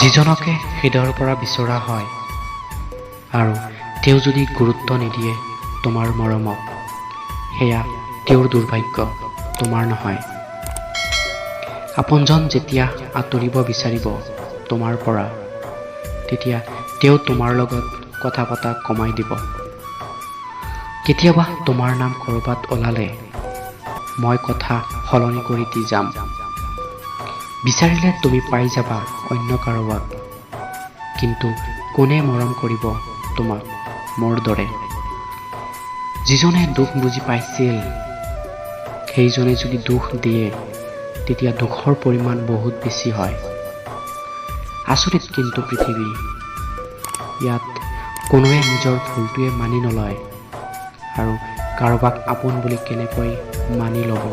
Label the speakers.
Speaker 1: যিজনকে হৃদয়ৰ পৰা বিচৰা হয় আৰু তেওঁ যদি গুৰুত্ব নিদিয়ে তোমাৰ মৰমক, সেয়া তেওঁৰ দুৰ্ভাগ্য, তোমাৰ নহয়। আপোনজন যেতিয়া আঁতৰিব বিচাৰিব তোমাৰ পৰা, তেতিয়া তেওঁ তোমাৰ লগত কথা পতা কমাই দিব। কেতিয়াবা তোমাৰ নাম ক'ৰবাত ওলালে মই কথা সলনি কৰি দি যাম। বিচাৰিলে তুমি পাই যাবা অন্য কাৰোবাক, কিন্তু কোনে মৰম কৰিব তোমাক মোৰ দৰে? যিজনে দুখ বুজি পাইছিল সেইজনে যদি দুখ দিয়ে, তেতিয়া দুখৰ পৰিমাণ বহুত বেছি হয়। আচৰিত কিন্তু পৃথিৱী, ইয়াত কোনোৱে নিজৰ ভুলটোৱে মানি নলয় আৰু কাৰোবাক আপোন বুলি কেনেকৈ মানি ল'ব।